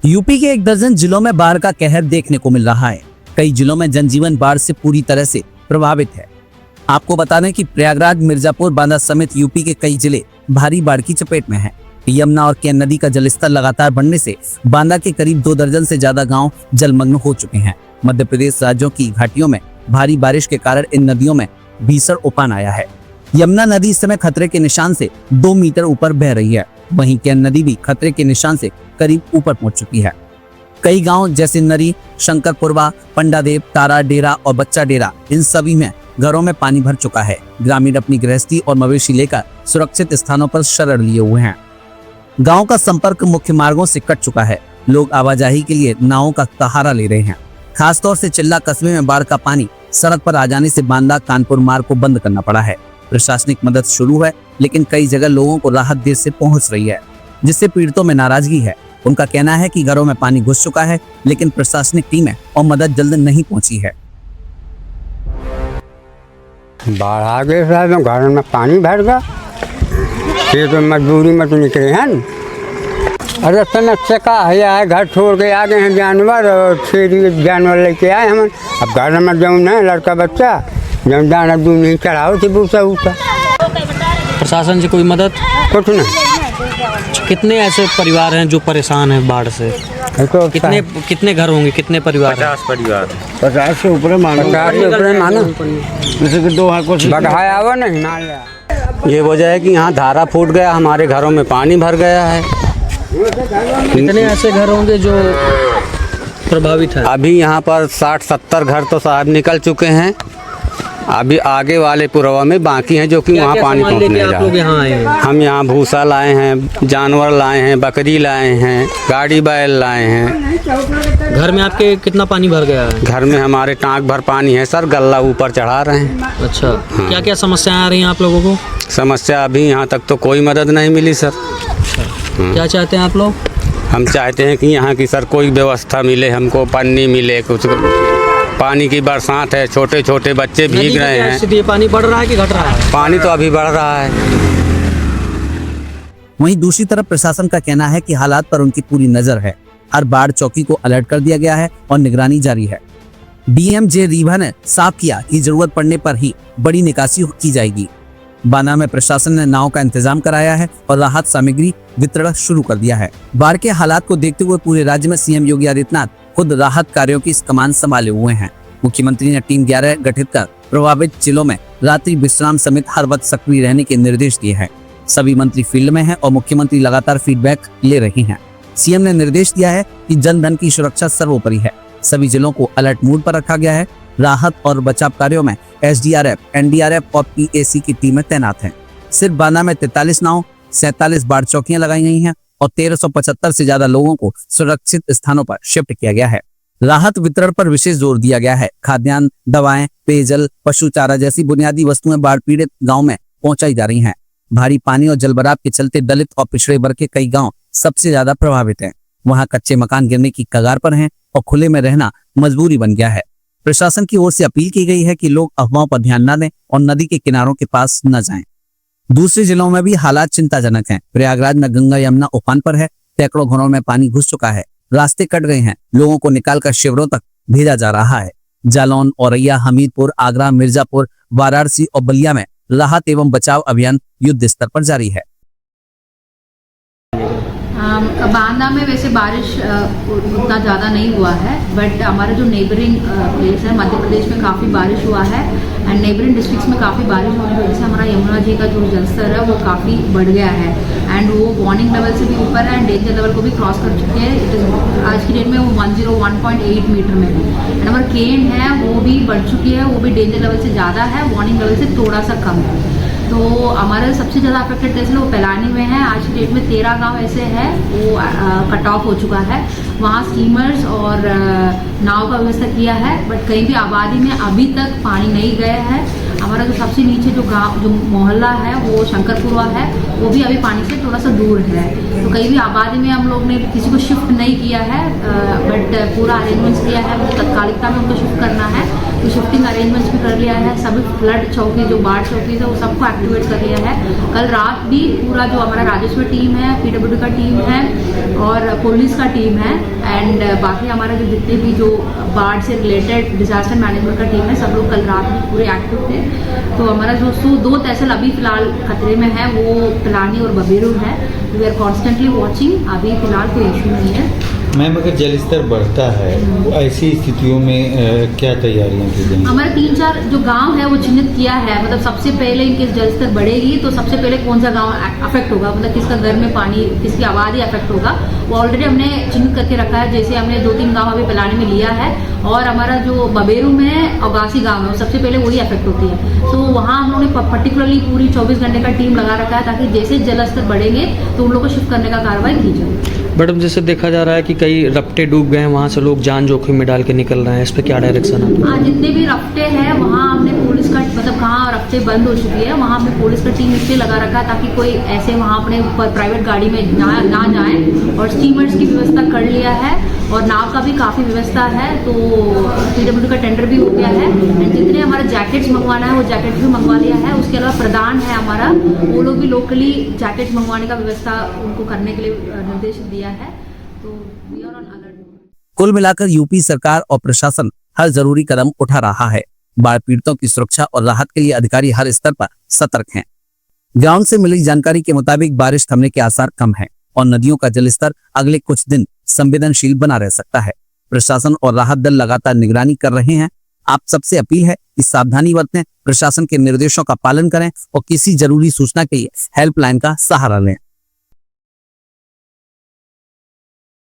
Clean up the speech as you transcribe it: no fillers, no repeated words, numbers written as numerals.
UP के एक दर्जन जिलों में बाढ़ का कहर देखने को मिल रहा है। कई जिलों में जनजीवन बाढ़ से पूरी तरह से प्रभावित है। आपको बता दें कि प्रयागराज, मिर्जापुर, बांदा समेत यूपी के कई जिले भारी बाढ़ की चपेट में हैं। यमुना और केन नदी का जलस्तर लगातार बढ़ने से बांदा के करीब 2 दर्जन से ज्यादा गांव जलमग्न हो चुके हैं। मध्य प्रदेश राज्यों की घाटियों में भारी बारिश के कारण इन नदियों में भीषण उफान आया है। यमुना नदी इस समय खतरे के निशान से 2 मीटर ऊपर बह रही है। वहीं केन नदी भी खतरे के निशान से करीब ऊपर पहुंच चुकी है। कई गांव जैसे नरी, शंकरपुरवा, पंडादेव, तारा डेरा और बच्चा डेरा, इन सभी में घरों में पानी भर चुका है। ग्रामीण अपनी गृहस्थी और मवेशी लेकर सुरक्षित स्थानों पर शरण लिए हुए हैं। गांव का संपर्क मुख्य मार्गों से कट चुका है। लोग आवाजाही के लिए नावों का सहारा ले रहे हैं। खासतौर से चिल्ला कस्बे में बाढ़ का पानी सड़क पर आ जाने से बांदा कानपुर मार्ग को बंद करना पड़ा है। प्रशासनिक मदद शुरू है, लेकिन कई जगह लोगों को राहत देर से पहुंच रही है, जिससे पीड़ितों में नाराजगी है। उनका कहना है कि घरों में पानी घुस चुका है, लेकिन प्रशासनिक टीमें और मदद जल्द नहीं पहुंची है। बाढ़ आ गए साहब, घर में पानी भर गया। ये तो मजबूरी में तो निकले हैं। अरे समस्या का है, घर छोड़ के आ गए हैं जानवर, और फिर जानवर लेके आए हम। अब घर में जाऊँ ना, लड़का बच्चा जब दाना दूध नहीं चढ़ाओ थे भूसा भूसा। प्रशासन से कोई मदद कुछ नहीं। कितने ऐसे परिवार हैं जो परेशान हैं बाढ़ से? तो कितने घर होंगे, कितने परिवार? 50 परिवार। 50 से ऊपर मानो, 50 से ऊपर मानो। जैसे कि 2 हाथ को बढ़ाया हुआ नहीं मान लिया। ये वजह है कि यहाँ धारा फूट गया, हमारे घरों में पानी भर गया है। कितने ऐसे घर होंगे जो प्रभावित है? अभी यहाँ पर 60-70 घर तो साहब निकल चुके हैं। अभी आगे वाले पुरवा में बाकी हैं जो कि वहाँ पानी पहुँचने जा रहा है। हम यहाँ भूसा लाए हैं, जानवर लाए हैं, बकरी लाए हैं, गाड़ी बैल लाए हैं। घर में आपके कितना पानी भर गया है? घर में हमारे टाँक भर पानी है सर, गल्ला ऊपर चढ़ा रहे हैं। अच्छा, क्या क्या समस्याएं आ रही हैं आप लोगों को? समस्या अभी यहाँ तक तो कोई मदद नहीं मिली सर। क्या चाहते हैं आप लोग? हम चाहते हैं कि यहाँ की सर कोई व्यवस्था मिले, हमको पन्नी मिले, कुछ पानी की बरसात है, छोटे छोटे बच्चे भीग रहे हैं। पानी बढ़ रहा है कि घट रहा है? पानी तो अभी बढ़ रहा है। वहीं दूसरी तरफ प्रशासन का कहना है कि हालात पर उनकी पूरी नजर है। हर बाढ़ चौकी को अलर्ट कर दिया गया है और निगरानी जारी है। डीएम रीवा ने साफ किया कि जरूरत पड़ने पर ही बड़ी निकासी की जाएगी। बांदा में प्रशासन ने नाव का इंतजाम कराया है और राहत सामग्री वितरण शुरू कर दिया है। बाढ़ के हालात को देखते हुए पूरे राज्य में सीएम योगी आदित्यनाथ खुद राहत कार्यों की कमान संभाले हुए हैं। मुख्यमंत्री ने टीम 11 गठित कर प्रभावित जिलों में रात्रि विश्राम समेत हर वक्त सक्रिय रहने के निर्देश दिए हैं। सभी मंत्री फील्ड में हैं और मुख्यमंत्री लगातार फीडबैक ले रहे हैं। सीएम ने निर्देश दिया है कि जन धन की सुरक्षा सर्वोपरि है। सभी जिलों को अलर्ट मोड पर रखा गया है। राहत और बचाव कार्यों में एसडीआरएफ, एनडीआरएफ और पीएसी की टीमें तैनात हैं। सिर्फ बांदा में 43 नाव, 47 बाढ़ चौकियां लगाई गई हैं और 1375 से ज्यादा लोगों को सुरक्षित स्थानों पर शिफ्ट किया गया है। राहत वितरण पर विशेष जोर दिया गया है। खाद्यान्न, दवाएं, पेयजल, पशु चारा जैसी बुनियादी वस्तुएं बाढ़ पीड़ित गांव में पहुंचाई जा रही हैं। भारी पानी और जलभराव के चलते दलित और पिछड़े वर्ग के कई गांव सबसे ज्यादा प्रभावित हैं। वहां कच्चे मकान गिरने की कगार पर हैं और खुले में रहना मजबूरी बन गया है। प्रशासन की ओर से अपील की गई है कि लोग अफवाहों पर ध्यान न दें और नदी के किनारों के पास न जाएं। दूसरे जिलों में भी हालात चिंताजनक हैं। प्रयागराज में गंगा यमुना उफान पर है। सैकड़ों घरों में पानी घुस चुका है। रास्ते कट गए हैं। लोगों को निकालकर शिविरों तक भेजा जा रहा है। जालौन, औरैया, हमीरपुर, आगरा, मिर्जापुर, वाराणसी और बलिया में राहत एवं बचाव अभियान युद्ध स्तर पर जारी है। बांदा में वैसे बारिश उतना ज़्यादा नहीं हुआ है, बट हमारे जो नेबरिंग प्लेस है मध्य प्रदेश में काफ़ी बारिश हुआ है एंड नेबरिंग डिस्ट्रिक्ट्स में काफ़ी बारिश होने की वजह से हमारा यमुना जी का जो जलस्तर है वो काफ़ी बढ़ गया है एंड वो वार्निंग लेवल से भी ऊपर है एंड डेंजर लेवल को भी क्रॉस कर चुके हैं। आज की डेट में वो 101.8 मीटर में है एंड हमारा केन है वो भी बढ़ चुकी है, वो भी डेंजर लेवल से ज़्यादा है, वार्निंग लेवल से थोड़ा सा कम है। तो हमारे सबसे ज़्यादा अफेक्टेड प्लेस है वो पैलानी में है। आज की डेट में 13 गांव ऐसे हैं वो कट ऑफ हो चुका है। वहाँ स्टीमर्स और नाव का व्यवस्था किया है, बट कहीं भी आबादी में अभी तक पानी नहीं गया है। हमारा जो सबसे नीचे जो गांव जो मोहल्ला है वो शंकरपुरवा है, वो भी अभी पानी से थोड़ा सा दूर है। तो कहीं भी आबादी में हम लोग ने किसी को शिफ्ट नहीं किया है, बट पूरा अरेंजमेंट्स किया है। मुझे तत्कालिकता में उनको शिफ्ट करना है तो शिफ्टिंग अरेंजमेंट्स भी कर लिया है। सभी फ्लड चौकी जो बाढ़ चौकी है वो सबको एक्टिवेट कर लिया है। कल रात भी पूरा जो हमारा राजस्व टीम है, PWD का टीम है और पुलिस का टीम है एंड बाकी हमारा जो जितने भी जो बाढ़ से रिलेटेड डिजास्टर मैनेजमेंट का टीम है, सब लोग कल रात में पूरे एक्टिव थे। तो हमारा जो 2 तहसील अभी फिलहाल खतरे में है वो पिलानी और बबेरू है। वी आर कॉन्स्टेंटली वॉचिंग, अभी फिलहाल कोई इशू नहीं है। मैम, अगर जलस्तर बढ़ता है ऐसी स्थितियों में क्या तैयारियां की जाएंगी? हमारे 3-4 जो गांव है वो चिन्हित किया है। मतलब सबसे पहले इनके जलस्तर बढ़ेगी तो सबसे पहले कौन सा गांव अफेक्ट होगा, मतलब किसका घर में पानी, किसकी आबादी अफेक्ट होगा, वो ऑलरेडी हमने चिन्हित करके रखा है। जैसे हमने 2-3 गांव अभी पिलानी में लिया है और हमारा जो बबेरू में अगासी गांव है सबसे पहले वही अफेक्ट होती है। तो वहाँ हम लोगों ने पर्टिकुलरली पूरी 24 घंटे का टीम लगा रखा है ताकि जैसे जलस्तर बढ़ेंगे तो उन लोगों को शिफ्ट करने का कार्रवाई की जाए। मैडम, जैसे देखा जा रहा है कि कई रफ्ते डूब गए हैं, वहाँ से लोग जान जोखिम में डाल के निकल रहे हैं, इस पर क्या डायरेक्शन है? हाँ, जितने भी रफ्ते हैं वहाँ हमने पुलिस का, मतलब कहाँ रफ्ते बंद हो चुकी है वहाँ हमने पुलिस का टीम इसलिए लगा रखा है ताकि कोई ऐसे वहाँ अपने ऊपर प्राइवेट गाड़ी में ना जाए। और स्टीमर्स की व्यवस्था कर लिया है और नाव का भी काफ़ी व्यवस्था है। तो PWD का टेंडर भी हो गया है एंड जितने हमारे जैकेट्स मंगवाना है वो जैकेट्स भी मंगवा लिया है। उसके अलावा प्रदान है हमारा, वो लोग भी लोकली जैकेट्स मंगवाने का व्यवस्था उनको करने के लिए निर्देश दिया है। तो वी आर ऑन अलर्ट। कुल मिलाकर यूपी सरकार और प्रशासन हर जरूरी कदम उठा रहा है। बाढ़ पीड़ितों की सुरक्षा और राहत के लिए अधिकारी हर स्तर पर सतर्क हैं। ग्राउंड से मिली जानकारी के मुताबिक बारिश थमने के आसार कम हैं और नदियों का जलस्तर अगले कुछ दिन संवेदनशील बना रह सकता है। प्रशासन और राहत दल लगातार निगरानी कर रहे हैं। आप सबसे अपील है कि सावधानी बरतें, प्रशासन के निर्देशों का पालन करें और किसी जरूरी सूचना के लिए हेल्पलाइन का सहारा लें।